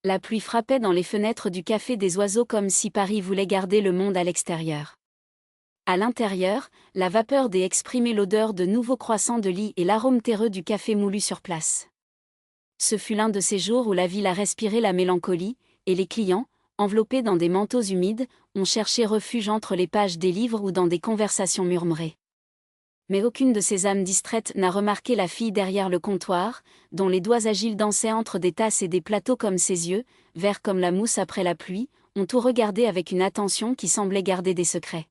La pluie frappait dans les fenêtres du Café des Oiseaux comme si Paris voulait garder le monde à l'extérieur. À l'intérieur, la vapeur des exprimait l'odeur de nouveaux croissants de lit et l'arôme terreux du café moulu sur place. Ce fut l'un de ces jours où la ville a respiré la mélancolie, et les clients, enveloppés dans des manteaux humides, ont cherché refuge entre les pages des livres ou dans des conversations murmurées. Mais aucune de ces âmes distraites n'a remarqué la fille derrière le comptoir, dont les doigts agiles dansaient entre des tasses et des plateaux comme ses yeux, verts comme la mousse après la pluie, ont tout regardé avec une attention qui semblait garder des secrets.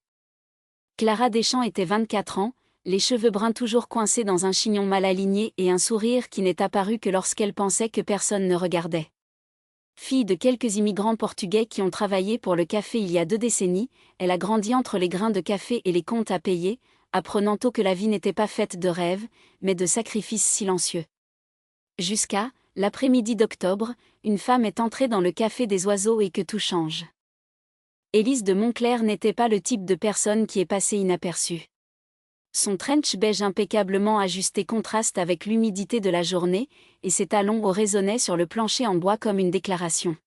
Clara Deschamps était 24 ans, les cheveux bruns toujours coincés dans un chignon mal aligné et un sourire qui n'est apparu que lorsqu'elle pensait que personne ne regardait. Fille de quelques immigrants portugais qui ont travaillé pour le café il y a 2 décennies, elle a grandi entre les grains de café et les comptes à payer, apprenant tôt que la vie n'était pas faite de rêves, mais de sacrifices silencieux. Jusqu'à, l'après-midi d'octobre, une femme est entrée dans le Café des Oiseaux et que tout change. Élise de Montclair n'était pas le type de personne qui est passée inaperçue. Son trench beige impeccablement ajusté contraste avec l'humidité de la journée, et ses talons hauts résonnaient sur le plancher en bois comme une déclaration.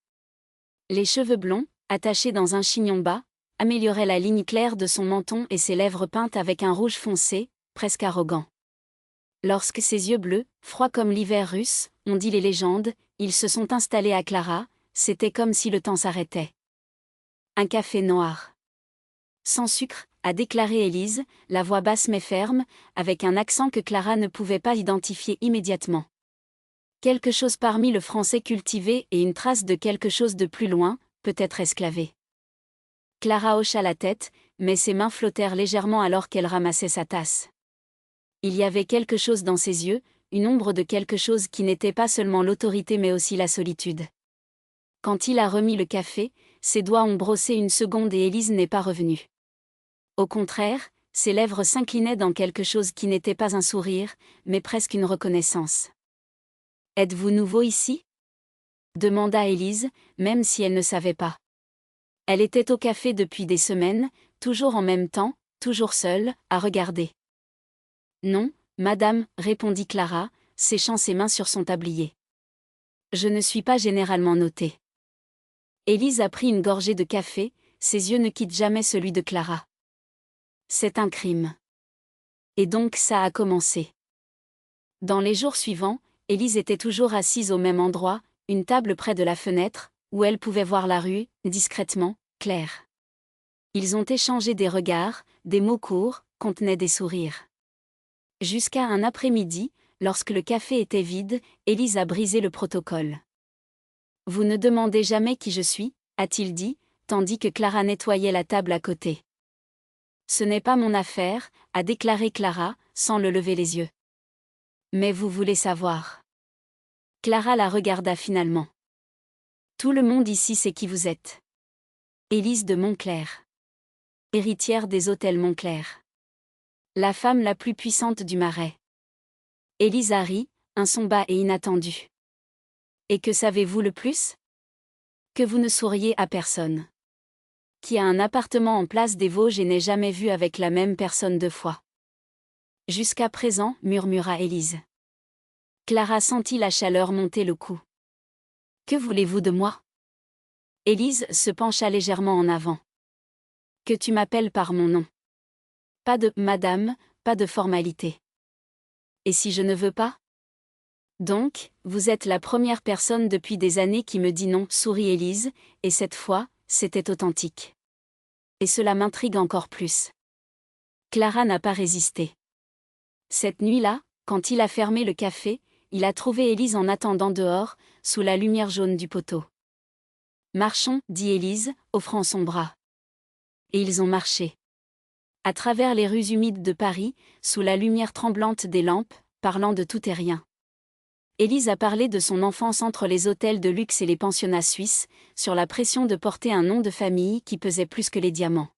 Les cheveux blonds, attachés dans un chignon bas, amélioraient la ligne claire de son menton et ses lèvres peintes avec un rouge foncé, presque arrogant. Lorsque ses yeux bleus, froids comme l'hiver russe, ont dit les légendes, ils se sont installés à Clara, c'était comme si le temps s'arrêtait. Un café noir. Sans sucre, a déclaré Élise, la voix basse mais ferme, avec un accent que Clara ne pouvait pas identifier immédiatement. Quelque chose parmi le français cultivé et une trace de quelque chose de plus loin, peut-être esclavé. Clara hocha la tête, mais ses mains flottèrent légèrement alors qu'elle ramassait sa tasse. Il y avait quelque chose dans ses yeux, une ombre de quelque chose qui n'était pas seulement l'autorité mais aussi la solitude. Quand il a remis le café, ses doigts ont brossé une seconde et Élise n'est pas revenue. Au contraire, ses lèvres s'inclinaient dans quelque chose qui n'était pas un sourire, mais presque une reconnaissance. « Êtes-vous nouveau ici ?» demanda Élise, même si elle ne savait pas. Elle était au café depuis des semaines, toujours en même temps, toujours seule, à regarder. « Non, madame, répondit Clara, séchant ses mains sur son tablier. « Je ne suis pas généralement notée. » Élise a pris une gorgée de café, ses yeux ne quittent jamais celui de Clara. C'est un crime. Et donc ça a commencé. Dans les jours suivants, Élise était toujours assise au même endroit, une table près de la fenêtre, où elle pouvait voir la rue, discrètement, claire. Ils ont échangé des regards, des mots courts, contenaient des sourires. Jusqu'à un après-midi, lorsque le café était vide, Élise a brisé le protocole. « Vous ne demandez jamais qui je suis ?» a-t-il dit, tandis que Clara nettoyait la table à côté. « Ce n'est pas mon affaire », a déclaré Clara, sans le lever les yeux. « Mais vous voulez savoir. » Clara la regarda finalement. « Tout le monde ici sait qui vous êtes. Élise de Montclair. Héritière des hôtels Montclair. La femme la plus puissante du Marais. » Élise a ri, un son bas et inattendu. « Et que savez-vous le plus ? Que vous ne souriez à personne. Qui a un appartement en place des Vosges et n'est jamais vu avec la même personne 2 fois. » « Jusqu'à présent, murmura Élise. Clara sentit la chaleur monter le cou. « Que voulez-vous de moi ?» Élise se pencha légèrement en avant. « Que tu m'appelles par mon nom. Pas de « madame », pas de formalité. Et si je ne veux pas ? Donc, vous êtes la première personne depuis des années qui me dit non, sourit Élise, et cette fois, c'était authentique. Et cela m'intrigue encore plus. Clara n'a pas résisté. Cette nuit-là, quand il a fermé le café, il a trouvé Élise en attendant dehors, sous la lumière jaune du poteau. « Marchons, dit Élise, offrant son bras. Et ils ont marché. À travers les rues humides de Paris, sous la lumière tremblante des lampes, parlant de tout et rien. Élise a parlé de son enfance entre les hôtels de luxe et les pensionnats suisses, sur la pression de porter un nom de famille qui pesait plus que les diamants.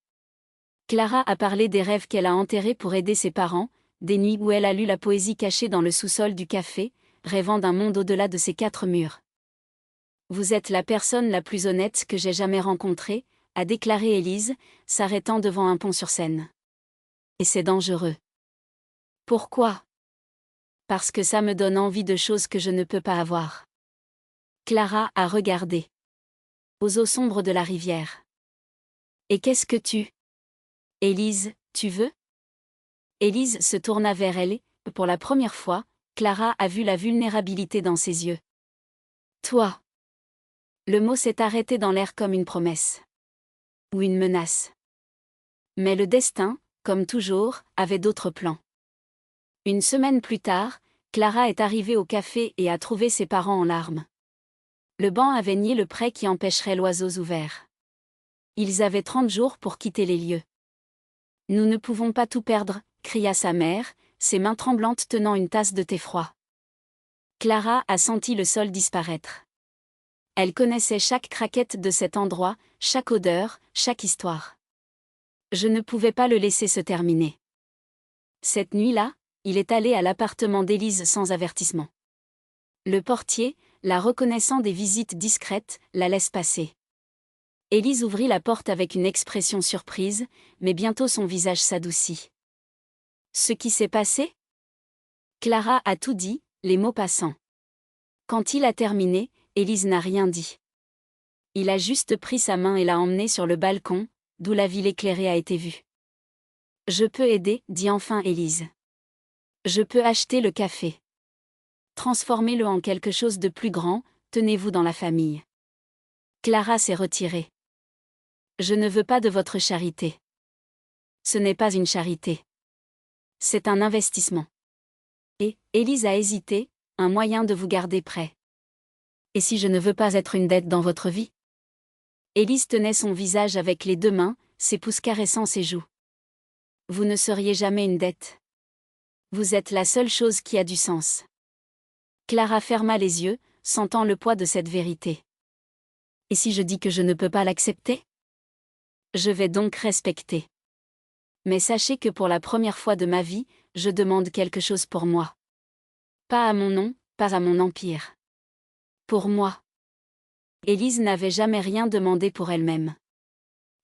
Clara a parlé des rêves qu'elle a enterrés pour aider ses parents, des nuits où elle a lu la poésie cachée dans le sous-sol du café, rêvant d'un monde au-delà de ces 4 murs. « Vous êtes la personne la plus honnête que j'ai jamais rencontrée, » a déclaré Élise, s'arrêtant devant un pont sur Seine. « Et c'est dangereux. » « Pourquoi ? » « Parce que ça me donne envie de choses que je ne peux pas avoir. » Clara a regardé. Aux eaux sombres de la rivière. Et qu'est-ce que tu... Élise, tu veux? Élise se tourna vers elle et, pour la première fois, Clara a vu la vulnérabilité dans ses yeux. Toi. Le mot s'est arrêté dans l'air comme une promesse. Ou une menace. Mais le destin, comme toujours, avait d'autres plans. Une semaine plus tard, Clara est arrivée au café et a trouvé ses parents en larmes. Le banc avait nié le prêt qui empêcherait l'oiseau ouvert. Ils avaient 30 jours pour quitter les lieux. Nous ne pouvons pas tout perdre, cria sa mère, ses mains tremblantes tenant une tasse de thé froid. Clara a senti le sol disparaître. Elle connaissait chaque craquette de cet endroit, chaque odeur, chaque histoire. Je ne pouvais pas le laisser se terminer. Cette nuit-là, il est allé à l'appartement d'Élise sans avertissement. Le portier, la reconnaissant des visites discrètes, la laisse passer. Élise ouvrit la porte avec une expression surprise, mais bientôt son visage s'adoucit. Ce qui s'est passé? Clara a tout dit, les mots passant. Quand il a terminé, Élise n'a rien dit. Il a juste pris sa main et l'a emmenée sur le balcon, d'où la ville éclairée a été vue. Je peux aider, dit enfin Élise. Je peux acheter le café. Transformez-le en quelque chose de plus grand, tenez-vous dans la famille. Clara s'est retirée. Je ne veux pas de votre charité. Ce n'est pas une charité. C'est un investissement. Et, Élise a hésité, un moyen de vous garder près. Et si je ne veux pas être une dette dans votre vie? Élise tenait son visage avec les deux mains, ses pouces caressant ses joues. Vous ne seriez jamais une dette. Vous êtes la seule chose qui a du sens. Clara ferma les yeux, sentant le poids de cette vérité. Et si je dis que je ne peux pas l'accepter? Je vais donc respecter. Mais sachez que pour la première fois de ma vie, je demande quelque chose pour moi. Pas à mon nom, pas à mon empire. Pour moi. Élise n'avait jamais rien demandé pour elle-même.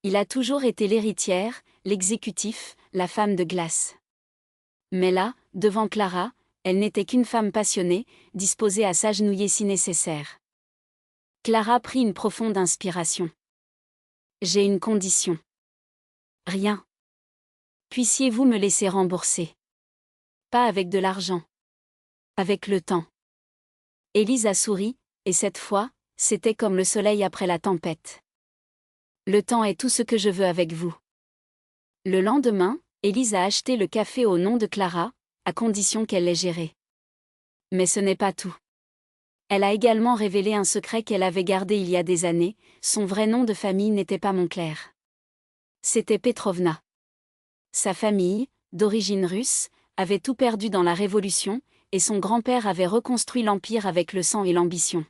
Il a toujours été l'héritière, l'exécutif, la femme de glace. Mais là, devant Clara, elle n'était qu'une femme passionnée, disposée à s'agenouiller si nécessaire. Clara prit une profonde inspiration. J'ai une condition. Rien. Puissiez-vous me laisser rembourser? Pas avec de l'argent. Avec le temps. Élise a souri, et cette fois, c'était comme le soleil après la tempête. Le temps est tout ce que je veux avec vous. Le lendemain, Élise a acheté le café au nom de Clara, à condition qu'elle l'ait géré. Mais ce n'est pas tout. Elle a également révélé un secret qu'elle avait gardé il y a des années, son vrai nom de famille n'était pas Moncler. C'était Petrovna. Sa famille, d'origine russe, avait tout perdu dans la Révolution, et son grand-père avait reconstruit l'Empire avec le sang et l'ambition.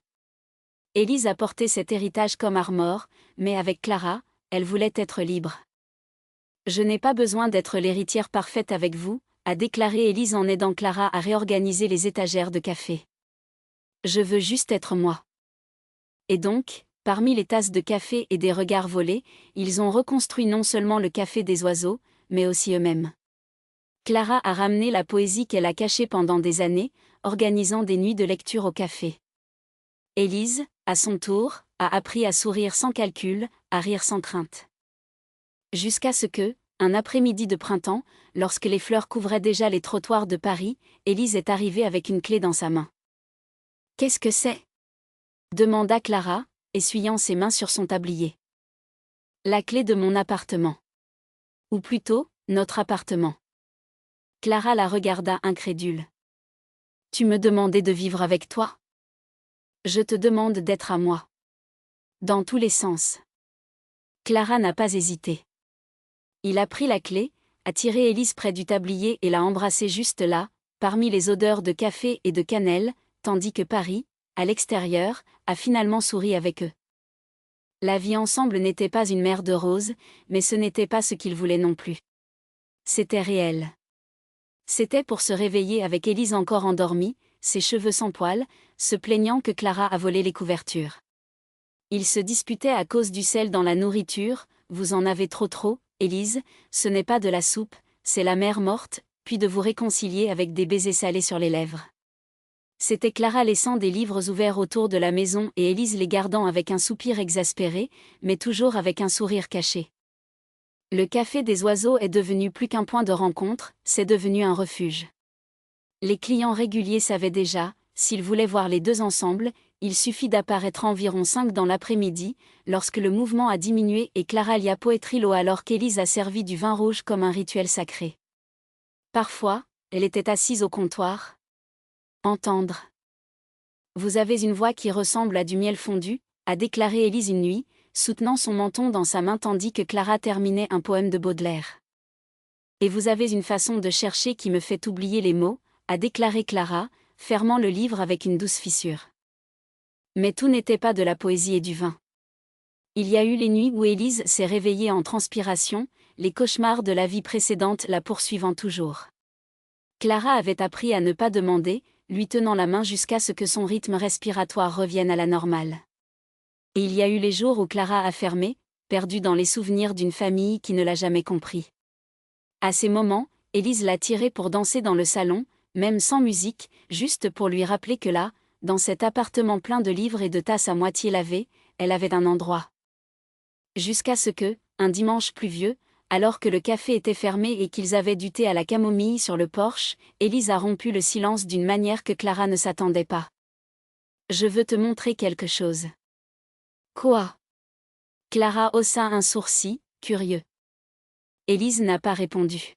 Élise a porté cet héritage comme armor, mais avec Clara, elle voulait être libre. Je n'ai pas besoin d'être l'héritière parfaite avec vous, a déclaré Élise en aidant Clara à réorganiser les étagères de café. Je veux juste être moi. Et donc, parmi les tasses de café et des regards volés, ils ont reconstruit non seulement le café des oiseaux, mais aussi eux-mêmes. Clara a ramené la poésie qu'elle a cachée pendant des années, organisant des nuits de lecture au café. Élise, à son tour, a appris à sourire sans calcul, à rire sans crainte. Jusqu'à ce que, un après-midi de printemps, lorsque les fleurs couvraient déjà les trottoirs de Paris, Élise est arrivée avec une clé dans sa main. « Qu'est-ce que c'est ?» demanda Clara, essuyant ses mains sur son tablier. « La clé de mon appartement. Ou plutôt, notre appartement. » Clara la regarda incrédule. « Tu me demandais de vivre avec toi? Je te demande d'être à moi. Dans tous les sens. » Clara n'a pas hésité. Il a pris la clé, a tiré Élise près du tablier et l'a embrassée juste là, parmi les odeurs de café et de cannelle, tandis que Paris, à l'extérieur, a finalement souri avec eux. La vie ensemble n'était pas une mer de roses, mais ce n'était pas ce qu'ils voulaient non plus. C'était réel. C'était pour se réveiller avec Élise encore endormie, ses cheveux sans poils, se plaignant que Clara a volé les couvertures. Ils se disputaient à cause du sel dans la nourriture, vous en avez trop, Élise, ce n'est pas de la soupe, c'est la mer morte, puis de vous réconcilier avec des baisers salés sur les lèvres. C'était Clara laissant des livres ouverts autour de la maison et Élise les gardant avec un soupir exaspéré, mais toujours avec un sourire caché. Le café des oiseaux est devenu plus qu'un point de rencontre, c'est devenu un refuge. Les clients réguliers savaient déjà, s'ils voulaient voir les deux ensemble, il suffit d'apparaître environ 5 dans l'après-midi, lorsque le mouvement a diminué et Clara lia poétrit l'eau alors qu'Élise a servi du vin rouge comme un rituel sacré. Parfois, elle était assise au comptoir. Entendre. Vous avez une voix qui ressemble à du miel fondu, a déclaré Élise une nuit, soutenant son menton dans sa main tandis que Clara terminait un poème de Baudelaire. Et vous avez une façon de chercher qui me fait oublier les mots, a déclaré Clara, fermant le livre avec une douce fissure. Mais tout n'était pas de la poésie et du vin. Il y a eu les nuits où Élise s'est réveillée en transpiration, les cauchemars de la vie précédente la poursuivant toujours. Clara avait appris à ne pas demander, lui tenant la main jusqu'à ce que son rythme respiratoire revienne à la normale. Et il y a eu les jours où Clara a fermé, perdue dans les souvenirs d'une famille qui ne l'a jamais compris. À ces moments, Élise l'a tirée pour danser dans le salon, même sans musique, juste pour lui rappeler que là, dans cet appartement plein de livres et de tasses à moitié lavées, elle avait un endroit. Jusqu'à ce que, un dimanche pluvieux, alors que le café était fermé et qu'ils avaient du thé à la camomille sur le porche, Élise a rompu le silence d'une manière que Clara ne s'attendait pas. « Je veux te montrer quelque chose. » « Quoi ?» Clara haussa un sourcil, curieux. Élise n'a pas répondu.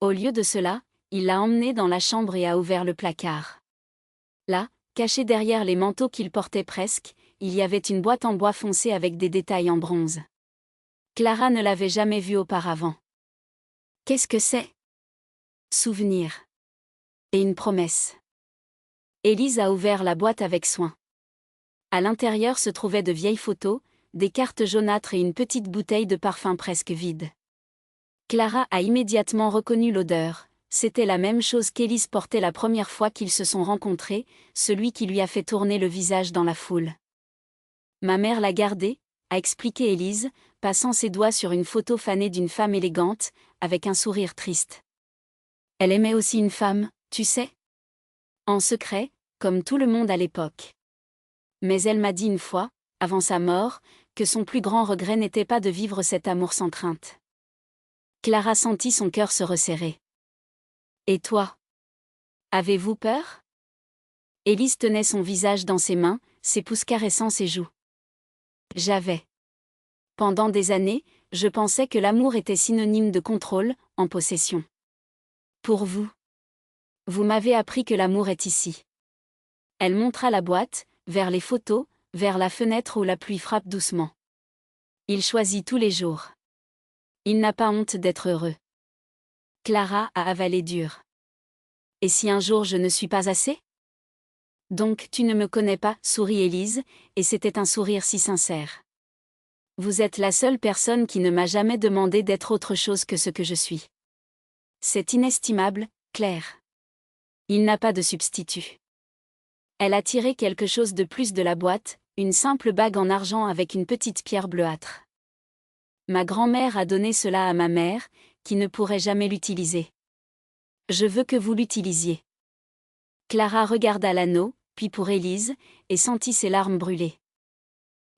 Au lieu de cela, il l'a emmenée dans la chambre et a ouvert le placard. Là, cachée derrière les manteaux qu'il portait presque, il y avait une boîte en bois foncé avec des détails en bronze. Clara ne l'avait jamais vue auparavant. Qu'est-ce que c'est ? Souvenir. Et une promesse. Élise a ouvert la boîte avec soin. À l'intérieur se trouvaient de vieilles photos, des cartes jaunâtres et une petite bouteille de parfum presque vide. Clara a immédiatement reconnu l'odeur, c'était la même chose qu'Élise portait la première fois qu'ils se sont rencontrés, celui qui lui a fait tourner le visage dans la foule. Ma mère l'a gardée, a expliqué Élise, passant ses doigts sur une photo fanée d'une femme élégante, avec un sourire triste. Elle aimait aussi une femme, tu sais ? En secret, comme tout le monde à l'époque. Mais elle m'a dit une fois, avant sa mort, que son plus grand regret n'était pas de vivre cet amour sans crainte. Clara sentit son cœur se resserrer. Et toi ? Avez-vous peur ? Élise tenait son visage dans ses mains, ses pouces caressant ses joues. J'avais. Pendant des années, je pensais que l'amour était synonyme de contrôle, en possession. Pour vous. Vous m'avez appris que l'amour est ici. Elle montra la boîte, vers les photos, vers la fenêtre où la pluie frappe doucement. Il choisit tous les jours. Il n'a pas honte d'être heureux. Clara a avalé dur. Et si un jour je ne suis pas assez ? Donc tu ne me connais pas, sourit Élise, et c'était un sourire si sincère. Vous êtes la seule personne qui ne m'a jamais demandé d'être autre chose que ce que je suis. C'est inestimable, Claire. Il n'a pas de substitut. Elle a tiré quelque chose de plus de la boîte, une simple bague en argent avec une petite pierre bleuâtre. Ma grand-mère a donné cela à ma mère, qui ne pourrait jamais l'utiliser. Je veux que vous l'utilisiez. Clara regarda l'anneau, puis pour Élise, et sentit ses larmes brûler.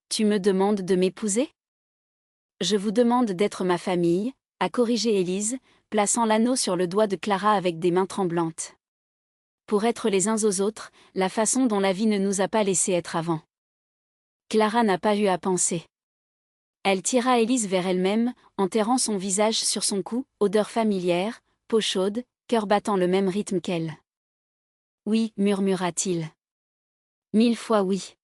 Tu me demandes de m'épouser ? Je vous demande d'être ma famille, a corrigé Élise, plaçant l'anneau sur le doigt de Clara avec des mains tremblantes. Pour être les uns aux autres, la façon dont la vie ne nous a pas laissé être avant. Clara n'a pas eu à penser. Elle tira Élise vers elle-même, enterrant son visage sur son cou, odeur familière, peau chaude, cœur battant le même rythme qu'elle. Oui, murmura-t-il. 1000 fois oui.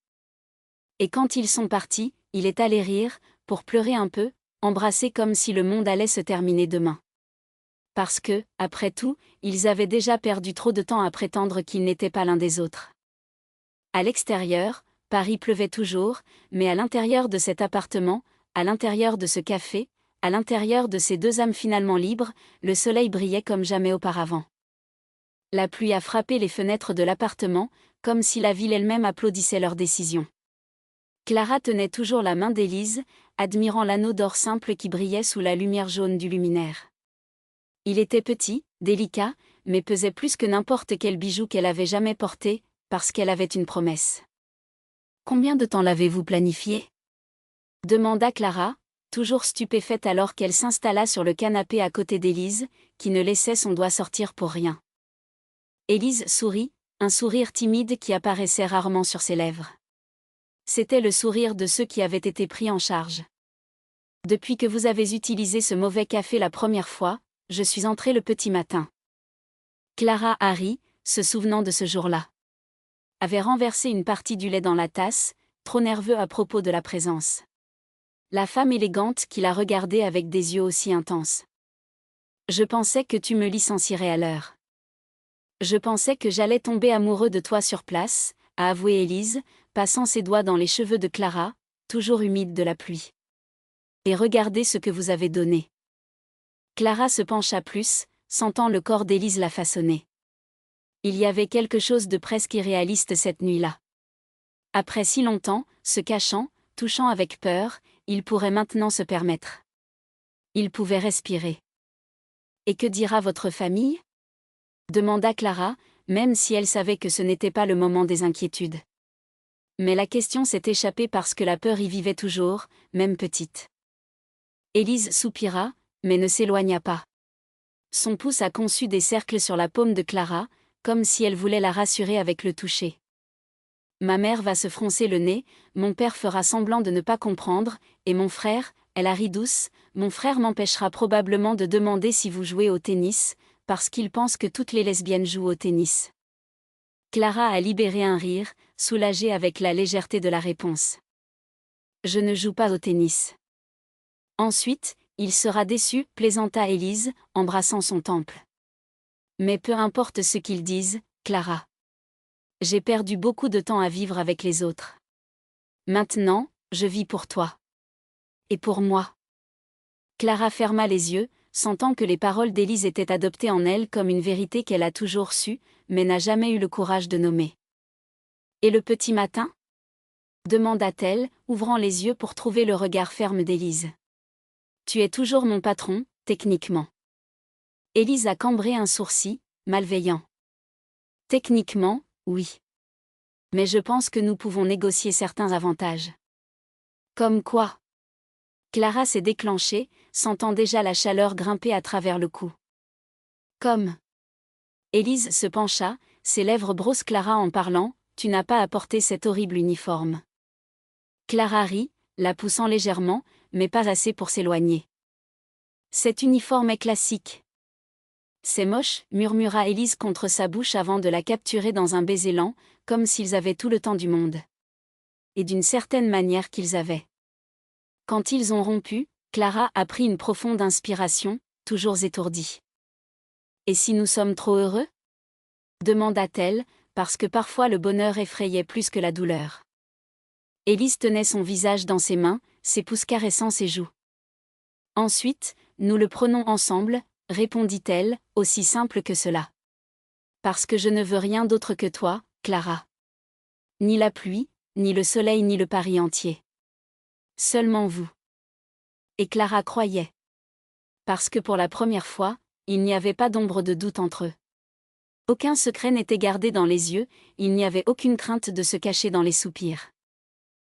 Et quand ils sont partis, il est allé rire, pour pleurer un peu, embrasser comme si le monde allait se terminer demain. Parce que, après tout, ils avaient déjà perdu trop de temps à prétendre qu'ils n'étaient pas l'un des autres. À l'extérieur, Paris pleuvait toujours, mais à l'intérieur de cet appartement, à l'intérieur de ce café, à l'intérieur de ces deux âmes finalement libres, le soleil brillait comme jamais auparavant. La pluie a frappé les fenêtres de l'appartement, comme si la ville elle-même applaudissait leur décision. Clara tenait toujours la main d'Élise, admirant l'anneau d'or simple qui brillait sous la lumière jaune du luminaire. Il était petit, délicat, mais pesait plus que n'importe quel bijou qu'elle avait jamais porté, parce qu'elle avait une promesse. « Combien de temps l'avez-vous planifié ?» demanda Clara, toujours stupéfaite alors qu'elle s'installa sur le canapé à côté d'Élise, qui ne laissait son doigt sortir pour rien. Élise sourit, un sourire timide qui apparaissait rarement sur ses lèvres. C'était le sourire de ceux qui avaient été pris en charge. « Depuis que vous avez utilisé ce mauvais café la première fois, je suis entrée le petit matin. » Clara Harry, se souvenant de ce jour-là, avait renversé une partie du lait dans la tasse, trop nerveux à propos de la présence. La femme élégante qui la regardait avec des yeux aussi intenses. « Je pensais que tu me licencierais à l'heure. Je pensais que j'allais tomber amoureux de toi sur place, » a avoué Élise, passant ses doigts dans les cheveux de Clara, toujours humides de la pluie. « Et regardez ce que vous avez donné. » Clara se pencha plus, sentant le corps d'Élise la façonner. Il y avait quelque chose de presque irréaliste cette nuit-là. Après si longtemps, se cachant, touchant avec peur, il pourrait maintenant se permettre. Il pouvait respirer. « Et que dira votre famille ?» demanda Clara, même si elle savait que ce n'était pas le moment des inquiétudes. Mais la question s'est échappée parce que la peur y vivait toujours, même petite. Élise soupira, mais ne s'éloigna pas. Son pouce a conçu des cercles sur la paume de Clara, comme si elle voulait la rassurer avec le toucher. « Ma mère va se froncer le nez, mon père fera semblant de ne pas comprendre, et mon frère, » elle a ri douce, « mon frère m'empêchera probablement de demander si vous jouez au tennis, parce qu'il pense que toutes les lesbiennes jouent au tennis. » Clara a libéré un rire, soulagée avec la légèreté de la réponse. « Je ne joue pas au tennis. » Ensuite, il sera déçu, plaisanta Élise, embrassant son temple. « Mais peu importe ce qu'ils disent, Clara. J'ai perdu beaucoup de temps à vivre avec les autres. Maintenant, je vis pour toi. Et pour moi. » Clara ferma les yeux, sentant que les paroles d'Élise étaient adoptées en elle comme une vérité qu'elle a toujours su, mais n'a jamais eu le courage de nommer. « Et le petit matin ?» demanda-t-elle, ouvrant les yeux pour trouver le regard ferme d'Élise. « Tu es toujours mon patron, techniquement. » Élise a cambré un sourcil, malveillant. « Techniquement, oui. Mais je pense que nous pouvons négocier certains avantages. » « Comme quoi ?» Clara s'est déclenchée, sentant déjà la chaleur grimper à travers le cou. « Comme ?» Élise se pencha, ses lèvres brossent Clara en parlant, « Tu n'as pas apporté cet horrible uniforme. » Clara rit, la poussant légèrement, mais pas assez pour s'éloigner. « Cet uniforme est classique. » « C'est moche, » murmura Élise contre sa bouche avant de la capturer dans un baiser lent, comme s'ils avaient tout le temps du monde. Et d'une certaine manière qu'ils avaient. Quand ils ont rompu, Clara a pris une profonde inspiration, toujours étourdie. « Et si nous sommes trop heureux ?» demanda-t-elle, parce que parfois le bonheur effrayait plus que la douleur. Élise tenait son visage dans ses mains, ses pouces caressant ses joues. « Ensuite, nous le prenons ensemble, » répondit-elle, aussi simple que cela. « Parce que je ne veux rien d'autre que toi, Clara. Ni la pluie, ni le soleil ni le Paris entier. Seulement vous. » Et Clara croyait. Parce que pour la première fois, il n'y avait pas d'ombre de doute entre eux. Aucun secret n'était gardé dans les yeux, il n'y avait aucune crainte de se cacher dans les soupirs.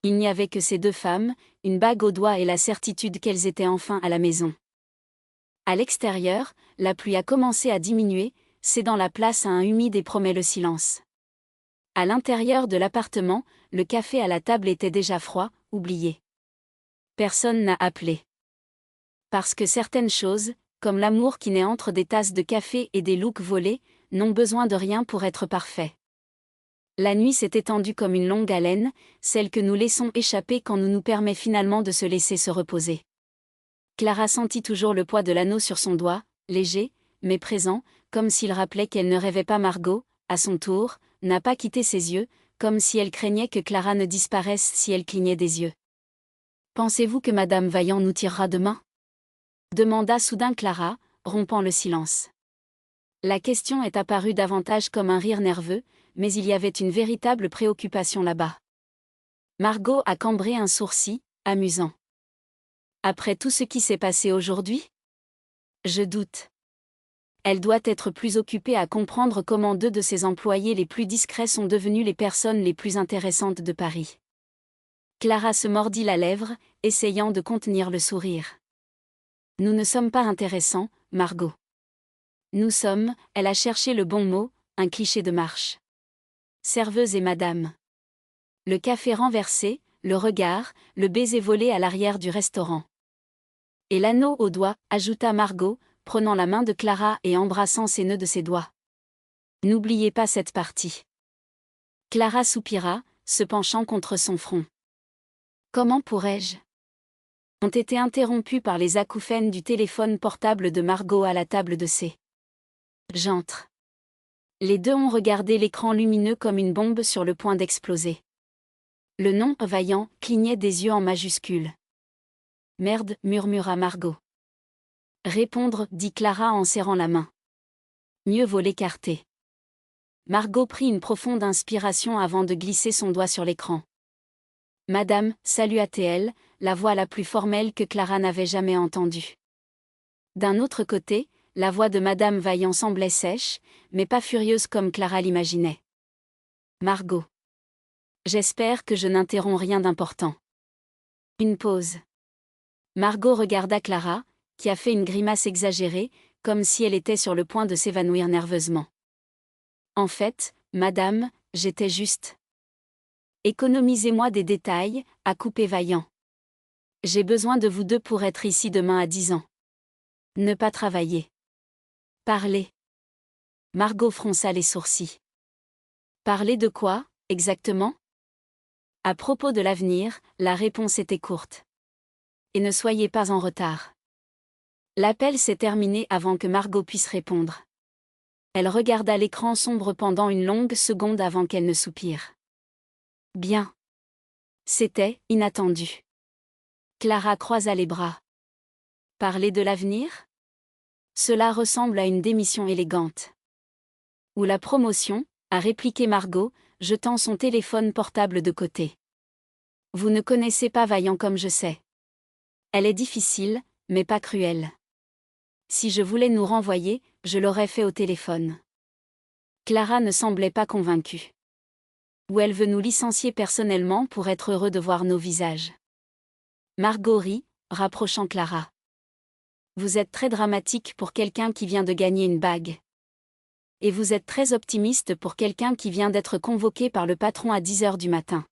Il n'y avait que ces deux femmes, une bague au doigt et la certitude qu'elles étaient enfin à la maison. À l'extérieur, la pluie a commencé à diminuer, cédant la place à un humide et promet le silence. À l'intérieur de l'appartement, le café à la table était déjà froid, oublié. Personne n'a appelé. Parce que certaines choses, comme l'amour qui naît entre des tasses de café et des looks volés, n'ont besoin de rien pour être parfaits. La nuit s'est étendue comme une longue haleine, celle que nous laissons échapper quand nous nous permet finalement de se laisser se reposer. Clara sentit toujours le poids de l'anneau sur son doigt, léger, mais présent, comme s'il rappelait qu'elle ne rêvait pas. Margot, à son tour, n'a pas quitté ses yeux, comme si elle craignait que Clara ne disparaisse si elle clignait des yeux. « Pensez-vous que Madame Vaillant nous tirera demain ?» demanda soudain Clara, rompant le silence. La question est apparue davantage comme un rire nerveux, mais il y avait une véritable préoccupation là-bas. Margot a cambré un sourcil, amusant. « Après tout ce qui s'est passé aujourd'hui ? Je doute. » Elle doit être plus occupée à comprendre comment 2 de ses employés les plus discrets sont devenus les personnes les plus intéressantes de Paris. Clara se mordit la lèvre, essayant de contenir le sourire. Nous ne sommes pas intéressants, Margot. Nous sommes, elle a cherché le bon mot, un cliché de marche. Serveuse et madame. Le café renversé, le regard, le baiser volé à l'arrière du restaurant. Et l'anneau au doigt, ajouta Margot, prenant la main de Clara et embrassant ses nœuds de ses doigts. N'oubliez pas cette partie. Clara soupira, se penchant contre son front. Comment pourrais-je ? Ont été interrompus par les acouphènes du téléphone portable de Margot à la table de C. J'entre. Les deux ont regardé l'écran lumineux comme une bombe sur le point d'exploser. Le nom « Vaillant » clignait des yeux en majuscules. Merde, murmura Margot. Répondre, dit Clara en serrant la main. Mieux vaut l'écarter. Margot prit une profonde inspiration avant de glisser son doigt sur l'écran. Madame, salua-t-elle, la voix la plus formelle que Clara n'avait jamais entendue. D'un autre côté, la voix de Madame Vaillant semblait sèche, mais pas furieuse comme Clara l'imaginait. Margot. J'espère que je n'interromps rien d'important. Une pause. Margot regarda Clara, qui a fait une grimace exagérée, comme si elle était sur le point de s'évanouir nerveusement. En fait, madame, j'étais juste. Économisez-moi des détails, a coupé Vaillant. J'ai besoin de vous deux pour être ici demain à 10 ans. Ne pas travailler. Parler. Margot fronça les sourcils. Parler de quoi, exactement ? À propos de l'avenir, la réponse était courte. Et ne soyez pas en retard. L'appel s'est terminé avant que Margot puisse répondre. Elle regarda l'écran sombre pendant une longue seconde avant qu'elle ne soupire. Bien. C'était inattendu. Clara croisa les bras. Parler de l'avenir ? Cela ressemble à une démission élégante. Ou la promotion, a répliqué Margot, jetant son téléphone portable de côté. Vous ne connaissez pas Vaillant comme je sais. Elle est difficile, mais pas cruelle. Si je voulais nous renvoyer, je l'aurais fait au téléphone. Clara ne semblait pas convaincue. Ou elle veut nous licencier personnellement pour être heureux de voir nos visages. Margot rit, rapprochant Clara. Vous êtes très dramatique pour quelqu'un qui vient de gagner une bague. Et vous êtes très optimiste pour quelqu'un qui vient d'être convoqué par le patron à 10 heures du matin.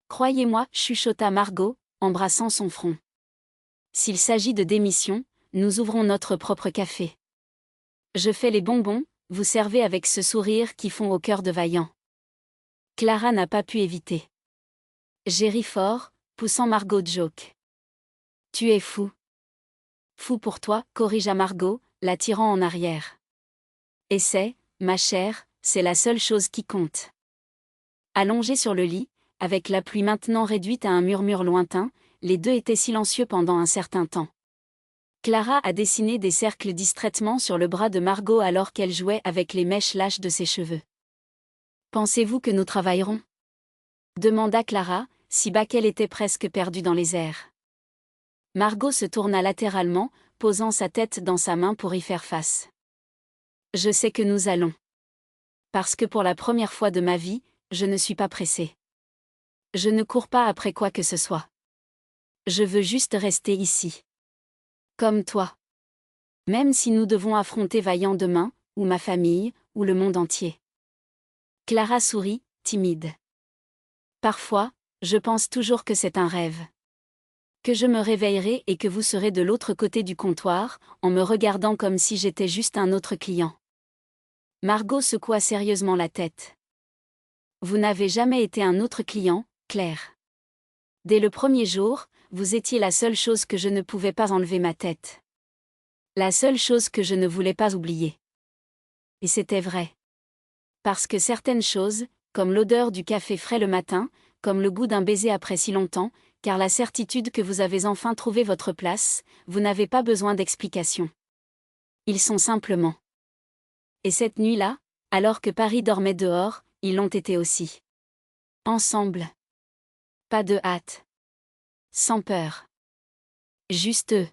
Croyez-moi, chuchota Margot, embrassant son front. S'il s'agit de démission, nous ouvrons notre propre café. Je fais les bonbons, vous servez avec ce sourire qui fond au cœur de Vaillant. Clara n'a pas pu éviter. J'ai ri fort, poussant Margot de joke. Tu es fou. Fou pour toi, corrigea Margot, la tirant en arrière. Et c'est, ma chère, c'est la seule chose qui compte. Allongés sur le lit, avec la pluie maintenant réduite à un murmure lointain, les deux étaient silencieux pendant un certain temps. Clara a dessiné des cercles distraitement sur le bras de Margot alors qu'elle jouait avec les mèches lâches de ses cheveux. Pensez-vous que nous travaillerons ? Demanda Clara, si bas qu'elle était presque perdue dans les airs. Margot se tourna latéralement, posant sa tête dans sa main pour y faire face. Je sais que nous allons. Parce que pour la première fois de ma vie, je ne suis pas pressée. Je ne cours pas après quoi que ce soit. Je veux juste rester ici. Comme toi. Même si nous devons affronter Vaillant demain, ou ma famille, ou le monde entier. Clara sourit, timide. Parfois, je pense toujours que c'est un rêve. Que je me réveillerai et que vous serez de l'autre côté du comptoir, en me regardant comme si j'étais juste un autre client. Margot secoua sérieusement la tête. Vous n'avez jamais été un autre client, Claire. Dès le premier jour, vous étiez la seule chose que je ne pouvais pas enlever ma tête. La seule chose que je ne voulais pas oublier. Et c'était vrai. Parce que certaines choses, comme l'odeur du café frais le matin, comme le goût d'un baiser après si longtemps, car la certitude que vous avez enfin trouvé votre place, vous n'avez pas besoin d'explications. Ils sont simplement. Et cette nuit-là, alors que Paris dormait dehors, ils l'ont été aussi. Ensemble. Pas de hâte. Sans peur. Juste eux.